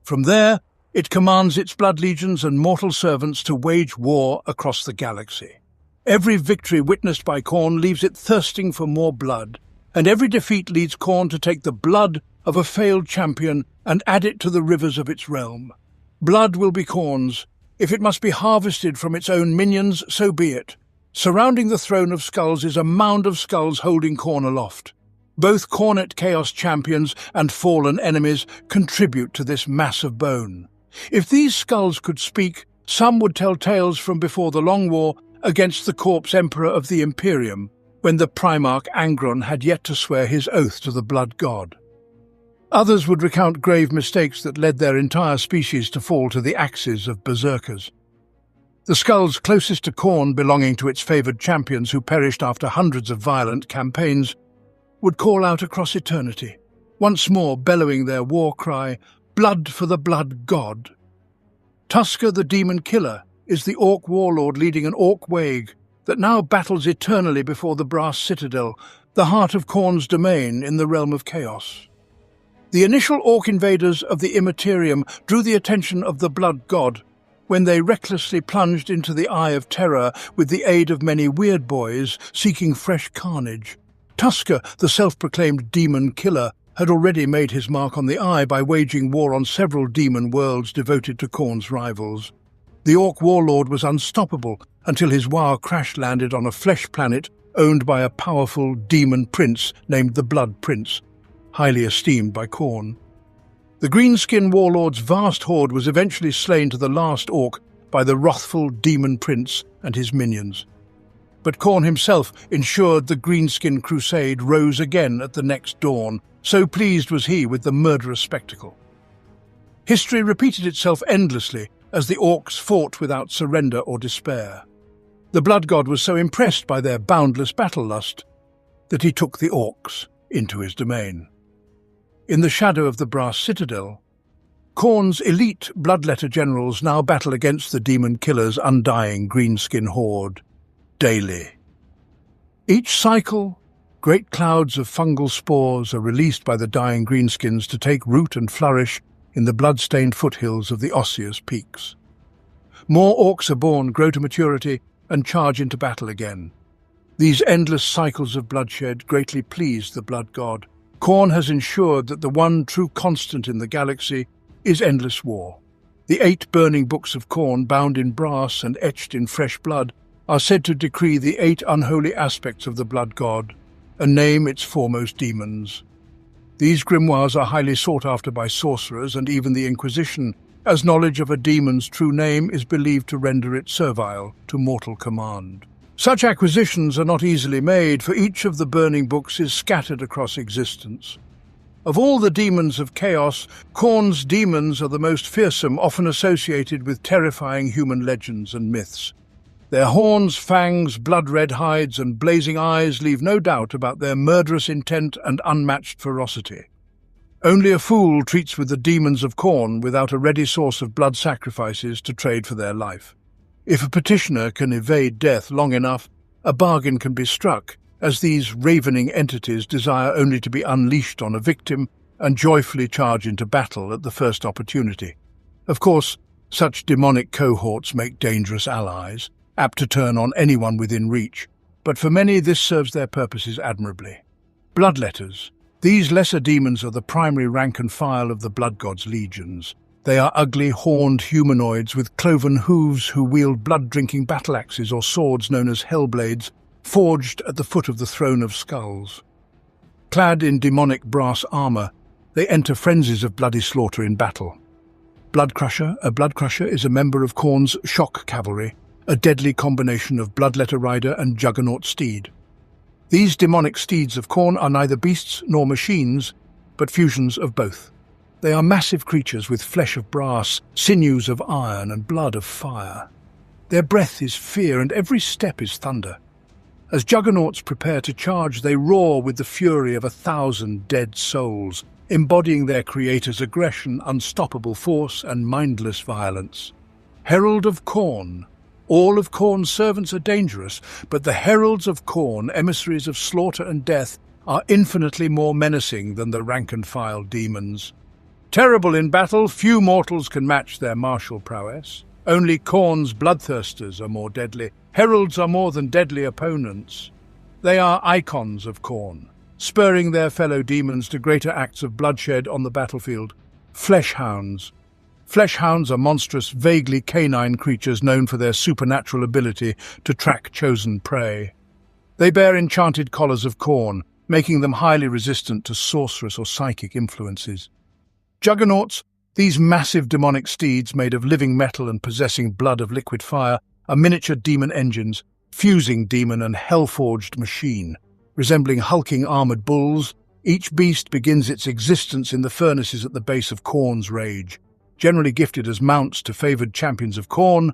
From there, it commands its blood legions and mortal servants to wage war across the galaxy. Every victory witnessed by Khorne leaves it thirsting for more blood, and every defeat leads Khorne to take the blood of a failed champion and add it to the rivers of its realm. Blood will be Khorne's. If it must be harvested from its own minions, so be it. Surrounding the throne of skulls is a mound of skulls holding Khorne aloft. Both Khornet Chaos champions and fallen enemies contribute to this mass of bone. If these skulls could speak, some would tell tales from before the Long War against the corpse emperor of the Imperium, when the Primarch Angron had yet to swear his oath to the blood god. Others would recount grave mistakes that led their entire species to fall to the axes of berserkers. The skulls closest to Khorne, belonging to its favoured champions who perished after hundreds of violent campaigns, would call out across eternity, once more bellowing their war cry, "Blood for the blood god." Tusker the demon killer is the orc warlord leading an orc wave that now battles eternally before the brass citadel, the heart of Khorne's domain in the realm of chaos. The initial orc invaders of the Immaterium drew the attention of the blood god when they recklessly plunged into the Eye of Terror with the aid of many weird boys seeking fresh carnage. Tusker, the self-proclaimed demon killer, had already made his mark on the Eye by waging war on several demon worlds devoted to Khorne's rivals. The orc warlord was unstoppable until his war crash-landed on a flesh planet owned by a powerful demon prince named the Blood Prince, highly esteemed by Khorne. The Greenskin warlord's vast horde was eventually slain to the last orc by the wrathful demon prince and his minions. But Khorne himself ensured the Greenskin crusade rose again at the next dawn, so pleased was he with the murderous spectacle. History repeated itself endlessly as the orcs fought without surrender or despair. The blood god was so impressed by their boundless battle lust that he took the orcs into his domain. In the shadow of the brass citadel, Khorne's elite bloodletter generals now battle against the demon killer's undying greenskin horde, daily. Each cycle, great clouds of fungal spores are released by the dying greenskins to take root and flourish in the blood-stained foothills of the osseous peaks. More orcs are born, grow to maturity, and charge into battle again. These endless cycles of bloodshed greatly please the blood god. Khorne has ensured that the one true constant in the galaxy is endless war. The 8 burning books of Khorne, bound in brass and etched in fresh blood, are said to decree the 8 unholy aspects of the blood god and name its foremost demons. These grimoires are highly sought after by sorcerers and even the Inquisition, as knowledge of a demon's true name is believed to render it servile to mortal command. Such acquisitions are not easily made, for each of the burning books is scattered across existence. Of all the demons of chaos, Khorne's demons are the most fearsome, often associated with terrifying human legends and myths. Their horns, fangs, blood-red hides, and blazing eyes leave no doubt about their murderous intent and unmatched ferocity. Only a fool treats with the demons of Khorne without a ready source of blood sacrifices to trade for their life. If a petitioner can evade death long enough, a bargain can be struck, as these ravening entities desire only to be unleashed on a victim and joyfully charge into battle at the first opportunity. Of course, such demonic cohorts make dangerous allies, apt to turn on anyone within reach, but for many this serves their purposes admirably. Bloodletters. These lesser demons are the primary rank and file of the blood god's legions. They are ugly, horned humanoids with cloven hooves who wield blood-drinking battle-axes or swords known as hellblades, forged at the foot of the throne of skulls. Clad in demonic brass armor, they enter frenzies of bloody slaughter in battle. Bloodcrusher. A bloodcrusher is a member of Khorne's shock cavalry, a deadly combination of bloodletter rider and juggernaut steed. These demonic steeds of Khorne are neither beasts nor machines, but fusions of both. They are massive creatures with flesh of brass, sinews of iron, and blood of fire. Their breath is fear, and every step is thunder. As juggernauts prepare to charge, they roar with the fury of 1,000 dead souls, embodying their creator's aggression, unstoppable force, and mindless violence. Herald of Khorne. All of Khorne's servants are dangerous, but the heralds of Khorne, emissaries of slaughter and death, are infinitely more menacing than the rank-and-file demons. Terrible in battle, few mortals can match their martial prowess. Only Khorne's bloodthirsters are more deadly. Heralds are more than deadly opponents. They are icons of Khorne, spurring their fellow demons to greater acts of bloodshed on the battlefield. Fleshhounds. Fleshhounds are monstrous, vaguely canine creatures known for their supernatural ability to track chosen prey. They bear enchanted collars of Khorne, making them highly resistant to sorcerous or psychic influences. Juggernauts. These massive demonic steeds, made of living metal and possessing blood of liquid fire, are miniature demon engines, fusing demon and hell-forged machine. Resembling hulking armoured bulls, each beast begins its existence in the furnaces at the base of Khorne's rage. Generally gifted as mounts to favoured champions of Khorne,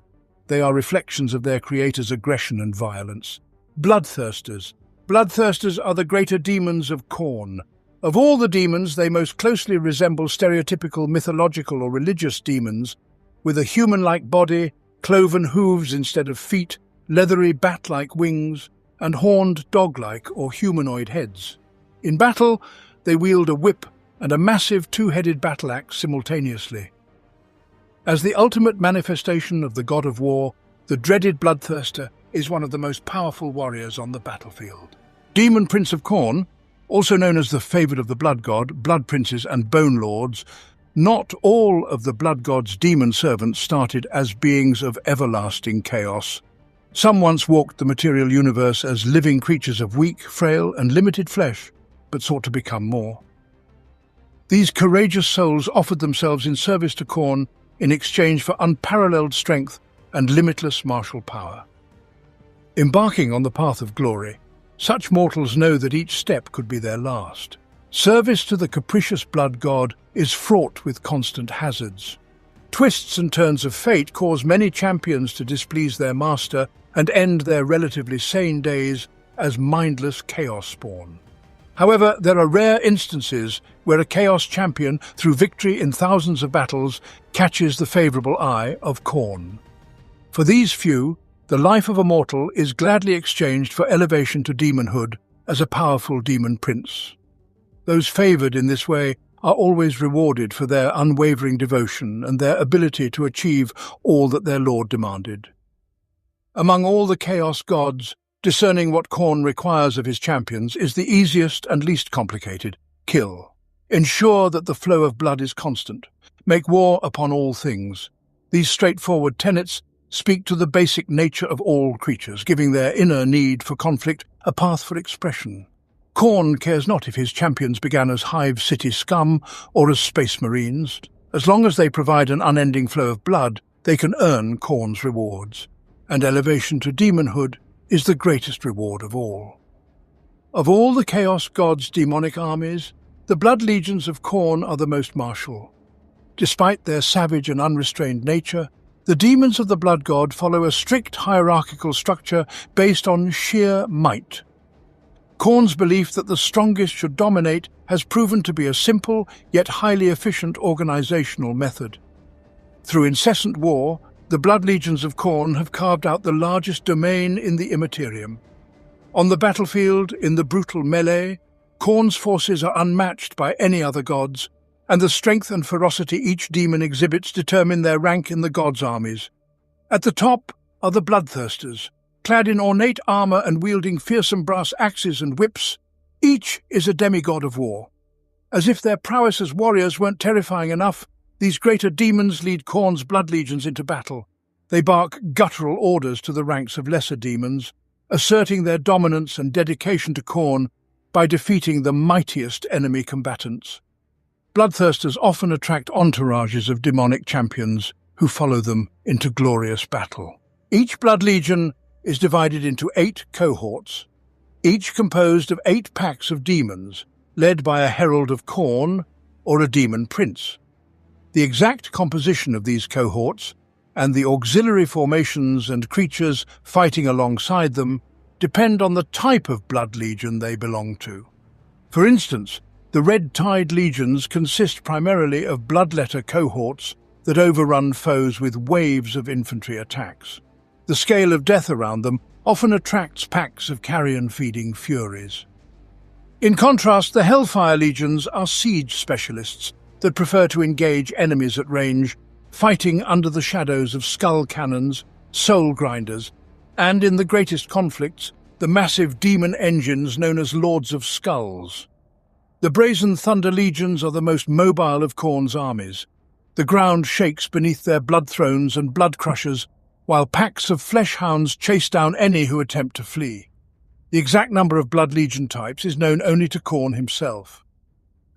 they are reflections of their creator's aggression and violence. Bloodthirsters. Bloodthirsters are the greater demons of Khorne. Of all the demons, they most closely resemble stereotypical mythological or religious demons, with a human-like body, cloven hooves instead of feet, leathery bat-like wings, and horned dog-like or humanoid heads. In battle, they wield a whip and a massive two-headed battle-axe simultaneously. As the ultimate manifestation of the god of war, the dreaded Bloodthirster is one of the most powerful warriors on the battlefield. Demon Prince of Khorne, also known as the favoured of the Blood God, Blood Princes and Bone Lords, not all of the Blood God's demon servants started as beings of everlasting chaos. Some once walked the material universe as living creatures of weak, frail, and limited flesh, but sought to become more. These courageous souls offered themselves in service to Khorne in exchange for unparalleled strength and limitless martial power. Embarking on the path of glory, such mortals know that each step could be their last. Service to the capricious blood god is fraught with constant hazards. Twists and turns of fate cause many champions to displease their master and end their relatively sane days as mindless chaos spawn. However, there are rare instances where a chaos champion, through victory in thousands of battles, catches the favourable eye of Khorne. For these few, the life of a mortal is gladly exchanged for elevation to demonhood as a powerful demon prince. Those favoured in this way are always rewarded for their unwavering devotion and their ability to achieve all that their lord demanded. Among all the chaos gods, discerning what Khorne requires of his champions is the easiest and least complicated: kill. Ensure that the flow of blood is constant. Make war upon all things. These straightforward tenets speak to the basic nature of all creatures, giving their inner need for conflict a path for expression. Khorne cares not if his champions began as Hive City scum or as space marines. As long as they provide an unending flow of blood, they can earn Khorne's rewards, and elevation to demonhood is the greatest reward of all. Of all the Chaos God's demonic armies, the blood legions of Khorne are the most martial. Despite their savage and unrestrained nature, the demons of the Blood God follow a strict hierarchical structure based on sheer might. Khorne's belief that the strongest should dominate has proven to be a simple yet highly efficient organizational method. Through incessant war, the blood legions of Khorne have carved out the largest domain in the Immaterium. On the battlefield, in the brutal melee, Khorne's forces are unmatched by any other gods, and the strength and ferocity each demon exhibits determine their rank in the gods' armies. At the top are the bloodthirsters, clad in ornate armor and wielding fearsome brass axes and whips. Each is a demigod of war. As if their prowess as warriors weren't terrifying enough, these greater demons lead Khorne's blood legions into battle. They bark guttural orders to the ranks of lesser demons, asserting their dominance and dedication to Khorne by defeating the mightiest enemy combatants. Bloodthirsters often attract entourages of demonic champions who follow them into glorious battle. Each blood legion is divided into 8 cohorts, each composed of 8 packs of demons, led by a herald of Khorne or a demon prince. The exact composition of these cohorts and the auxiliary formations and creatures fighting alongside them depend on the type of blood legion they belong to. For instance, the Red Tide legions consist primarily of bloodletter cohorts that overrun foes with waves of infantry attacks. The scale of death around them often attracts packs of carrion-feeding furies. In contrast, the Hellfire legions are siege specialists that prefer to engage enemies at range, fighting under the shadows of skull cannons, soul grinders, and in the greatest conflicts, the massive demon engines known as Lords of Skulls. The Brazen Thunder legions are the most mobile of Khorne's armies. The ground shakes beneath their blood thrones and blood crushers, while packs of flesh hounds chase down any who attempt to flee. The exact number of blood legion types is known only to Khorne himself.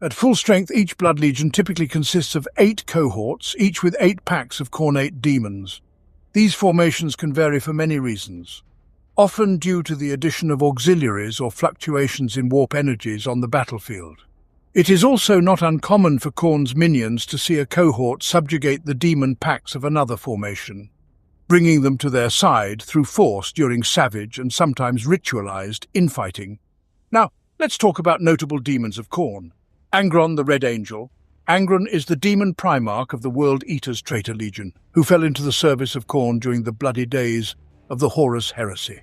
At full strength, each blood legion typically consists of 8 cohorts, each with 8 packs of Khornate demons. These formations can vary for many reasons, often due to the addition of auxiliaries or fluctuations in warp energies on the battlefield. It is also not uncommon for Khorne's minions to see a cohort subjugate the demon packs of another formation, bringing them to their side through force during savage and sometimes ritualized infighting. Now, let's talk about notable demons of Khorne. Angron the Red Angel. Angron is the demon primarch of the World Eaters Traitor Legion, who fell into the service of Khorne during the bloody days of the Horus Heresy.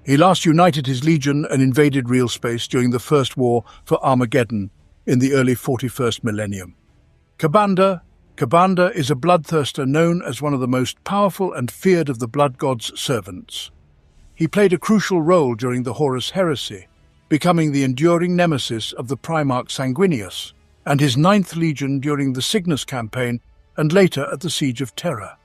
He last united his legion and invaded real space during the First War for Armageddon in the early 41st millennium. Ka'Bandha is a bloodthirster known as one of the most powerful and feared of the Blood God's servants. He played a crucial role during the Horus Heresy, becoming the enduring nemesis of the Primarch Sanguinius and his 9th Legion during the Cygnus campaign and later at the Siege of Terra.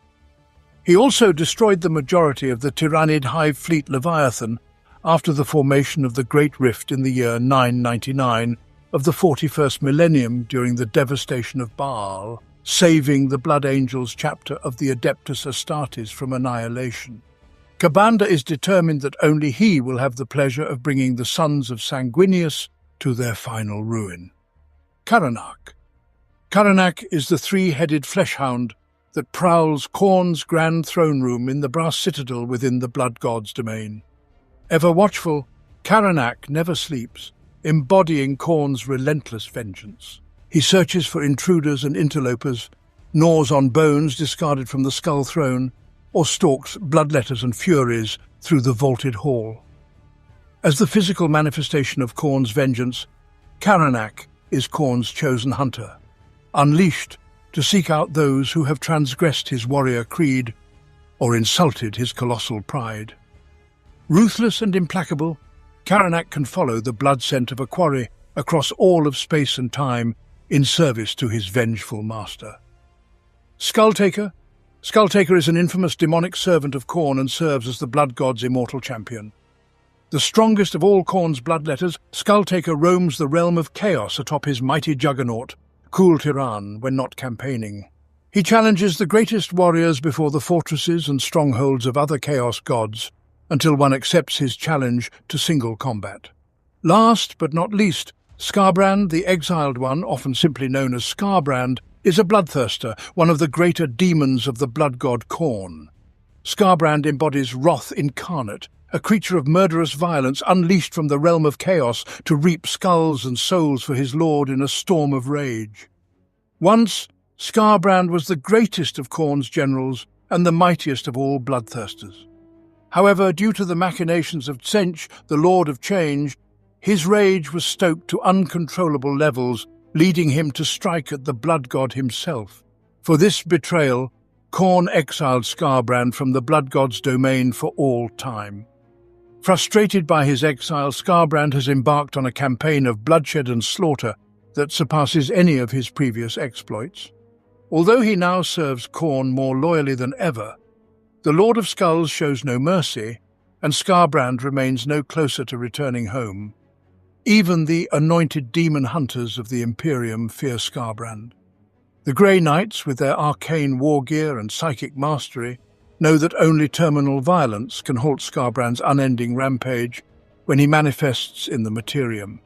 He also destroyed the majority of the Tyrannid Hive Fleet Leviathan after the formation of the Great Rift in the year 999 of the 41st millennium during the devastation of Baal, saving the Blood Angels chapter of the Adeptus Astartes from annihilation. Ka'Bandha is determined that only he will have the pleasure of bringing the sons of Sanguinius to their final ruin. Karanak is the 3-headed fleshhound that prowls Khorne's grand throne room in the brass citadel within the Blood God's domain. Ever watchful, Karanak never sleeps, embodying Khorne's relentless vengeance. He searches for intruders and interlopers, gnaws on bones discarded from the skull throne, or stalks bloodletters and furies through the vaulted hall. As the physical manifestation of Khorne's vengeance, Karanak is Khorne's chosen hunter, unleashed to seek out those who have transgressed his warrior creed or insulted his colossal pride. Ruthless and implacable, Karanak can follow the blood scent of a quarry across all of space and time in service to his vengeful master. Skulltaker is an infamous demonic servant of Khorne and serves as the Blood God's immortal champion. The strongest of all Khorne's bloodletters, Skulltaker roams the realm of chaos atop his mighty juggernaut, Kul Tiran when not campaigning. He challenges the greatest warriors before the fortresses and strongholds of other Chaos gods, until one accepts his challenge to single combat. Last but not least, Skarbrand, the Exiled One, often simply known as Skarbrand, is a bloodthirster, one of the greater demons of the blood god Khorne. Skarbrand embodies wrath incarnate, a creature of murderous violence unleashed from the realm of chaos to reap skulls and souls for his lord in a storm of rage. Once, Skarbrand was the greatest of Khorne's generals and the mightiest of all bloodthirsters. However, due to the machinations of Tzeentch, the Lord of Change, his rage was stoked to uncontrollable levels, leading him to strike at the blood god himself. For this betrayal, Khorne exiled Skarbrand from the blood god's domain for all time. Frustrated by his exile, Skarbrand has embarked on a campaign of bloodshed and slaughter that surpasses any of his previous exploits. Although he now serves Khorne more loyally than ever, the Lord of Skulls shows no mercy, and Skarbrand remains no closer to returning home. Even the anointed demon hunters of the Imperium fear Skarbrand. The Grey Knights, with their arcane war gear and psychic mastery, know that only terminal violence can halt Skarbrand's unending rampage when he manifests in the Materium.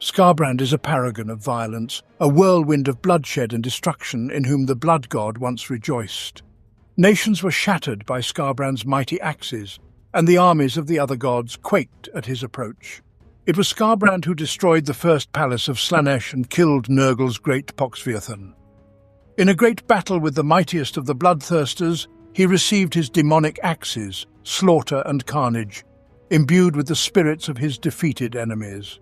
Skarbrand is a paragon of violence, a whirlwind of bloodshed and destruction in whom the blood god once rejoiced. Nations were shattered by Skarbrand's mighty axes, and the armies of the other gods quaked at his approach. It was Skarbrand who destroyed the first palace of Slaanesh and killed Nurgle's great Poxvirthan. In a great battle with the mightiest of the bloodthirsters, he received his demonic axes, slaughter and carnage, imbued with the spirits of his defeated enemies.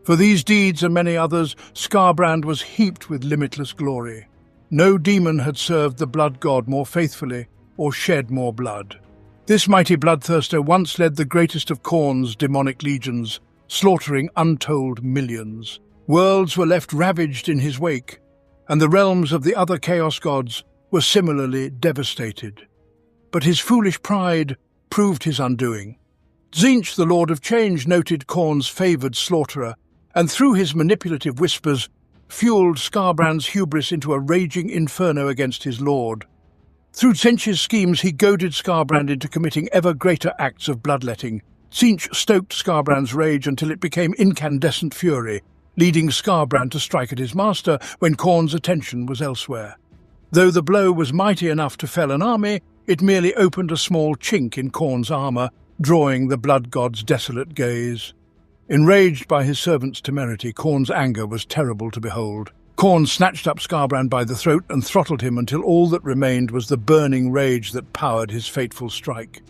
For these deeds and many others, Skarbrand was heaped with limitless glory. No demon had served the blood god more faithfully or shed more blood. This mighty bloodthirster once led the greatest of Khorne's demonic legions, slaughtering untold millions. Worlds were left ravaged in his wake, and the realms of the other Chaos gods were similarly devastated. But his foolish pride proved his undoing. Tzeentch, the Lord of Change, noted Khorne's favoured slaughterer, and through his manipulative whispers, fueled Skarbrand's hubris into a raging inferno against his lord. Through Tzeentch's schemes, he goaded Skarbrand into committing ever greater acts of bloodletting. Tzeentch stoked Skarbrand's rage until it became incandescent fury, leading Skarbrand to strike at his master when Khorne's attention was elsewhere. Though the blow was mighty enough to fell an army, it merely opened a small chink in Khorne's armour, drawing the blood god's desolate gaze. Enraged by his servant's temerity, Khorne's anger was terrible to behold. Khorne snatched up Skarbrand by the throat and throttled him until all that remained was the burning rage that powered his fateful strike.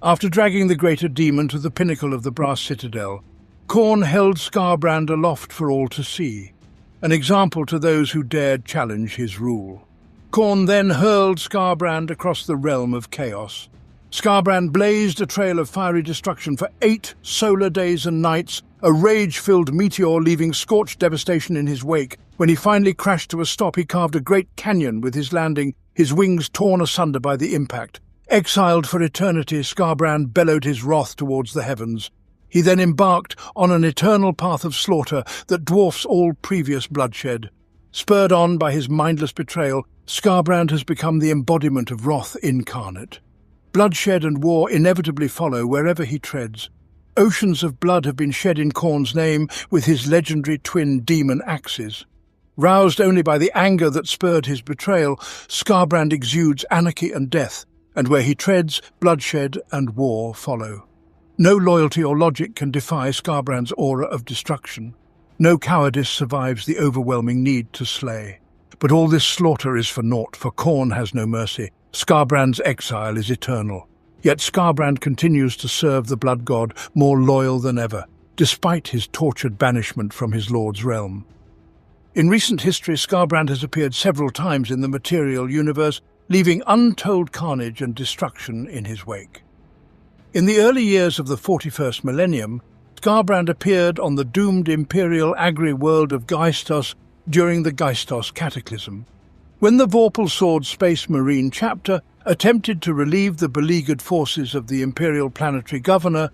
After dragging the greater demon to the pinnacle of the brass citadel, Khorne held Skarbrand aloft for all to see, an example to those who dared challenge his rule. Khorne then hurled Skarbrand across the realm of chaos. Skarbrand blazed a trail of fiery destruction for 8 solar days and nights, a rage-filled meteor leaving scorched devastation in his wake. When he finally crashed to a stop, he carved a great canyon with his landing, his wings torn asunder by the impact. Exiled for eternity, Skarbrand bellowed his wrath towards the heavens. He then embarked on an eternal path of slaughter that dwarfs all previous bloodshed. Spurred on by his mindless betrayal, Skarbrand has become the embodiment of wrath incarnate. Bloodshed and war inevitably follow wherever he treads. Oceans of blood have been shed in Khorne's name with his legendary twin demon axes. Roused only by the anger that spurred his betrayal, Skarbrand exudes anarchy and death, and where he treads, bloodshed and war follow. No loyalty or logic can defy Skarbrand's aura of destruction. No cowardice survives the overwhelming need to slay. But all this slaughter is for naught, for Khorne has no mercy. Skarbrand's exile is eternal. Yet Skarbrand continues to serve the blood god, more loyal than ever, despite his tortured banishment from his lord's realm. In recent history, Skarbrand has appeared several times in the material universe, leaving untold carnage and destruction in his wake. In the early years of the 41st millennium, Skarbrand appeared on the doomed imperial agri-world of Geistos during the Geistos Cataclysm. When the Vorpal Sword Space Marine chapter attempted to relieve the beleaguered forces of the Imperial Planetary Governor,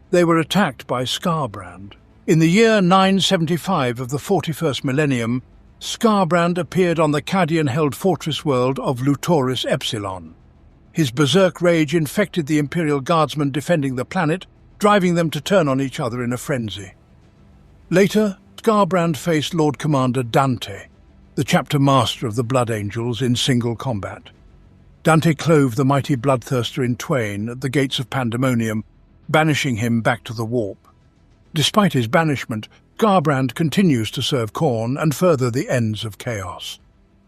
they were attacked by Skarbrand. In the year 975 of the 41st millennium, Skarbrand appeared on the Cadian-held fortress world of Lutoris Epsilon. His berserk rage infected the Imperial Guardsmen defending the planet, driving them to turn on each other in a frenzy. Later, Skarbrand faced Lord Commander Dante, the chapter master of the Blood Angels, in single combat. Dante clove the mighty bloodthirster in twain at the gates of Pandemonium, banishing him back to the warp. Despite his banishment, Skarbrand continues to serve Khorne and further the ends of chaos.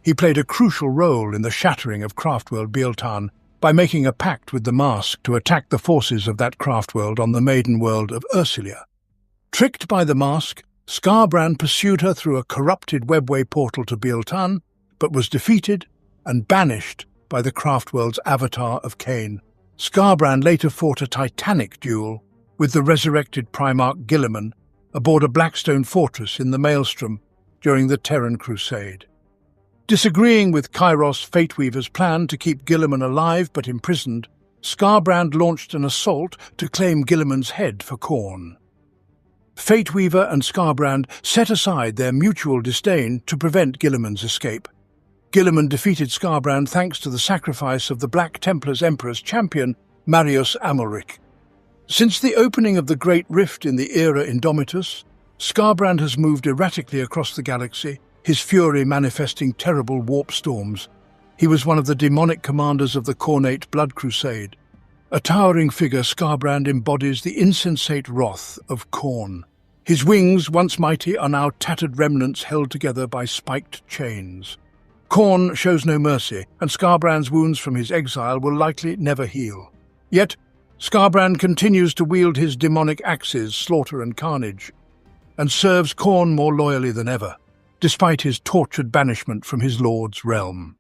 He played a crucial role in the shattering of craftworld Bieltan by making a pact with the Mask to attack the forces of that craftworld on the maiden world of Ursulia. Tricked by the Mask, Skarbrand pursued her through a corrupted webway portal to Bieltan, but was defeated and banished by the craftworld's avatar of Cain. Skarbrand later fought a titanic duel with the resurrected Primarch Guilliman aboard a Blackstone fortress in the Maelstrom during the Terran Crusade. Disagreeing with Kairos Fateweaver's plan to keep Guilliman alive but imprisoned, Skarbrand launched an assault to claim Guilliman's head for Khorne. Fateweaver and Skarbrand set aside their mutual disdain to prevent Guilliman's escape. Guilliman defeated Skarbrand thanks to the sacrifice of the Black Templar's Emperor's champion, Marius Amalric. Since the opening of the Great Rift in the Era Indomitus, Skarbrand has moved erratically across the galaxy, his fury manifesting terrible warp storms. He was one of the demonic commanders of the Khornate Blood Crusade. A towering figure, Skarbrand embodies the insensate wrath of Khorne. His wings, once mighty, are now tattered remnants held together by spiked chains. Khorne shows no mercy, and Skarbrand's wounds from his exile will likely never heal. Yet, Skarbrand continues to wield his demonic axes, slaughter and carnage, and serves Khorne more loyally than ever, despite his tortured banishment from his lord's realm.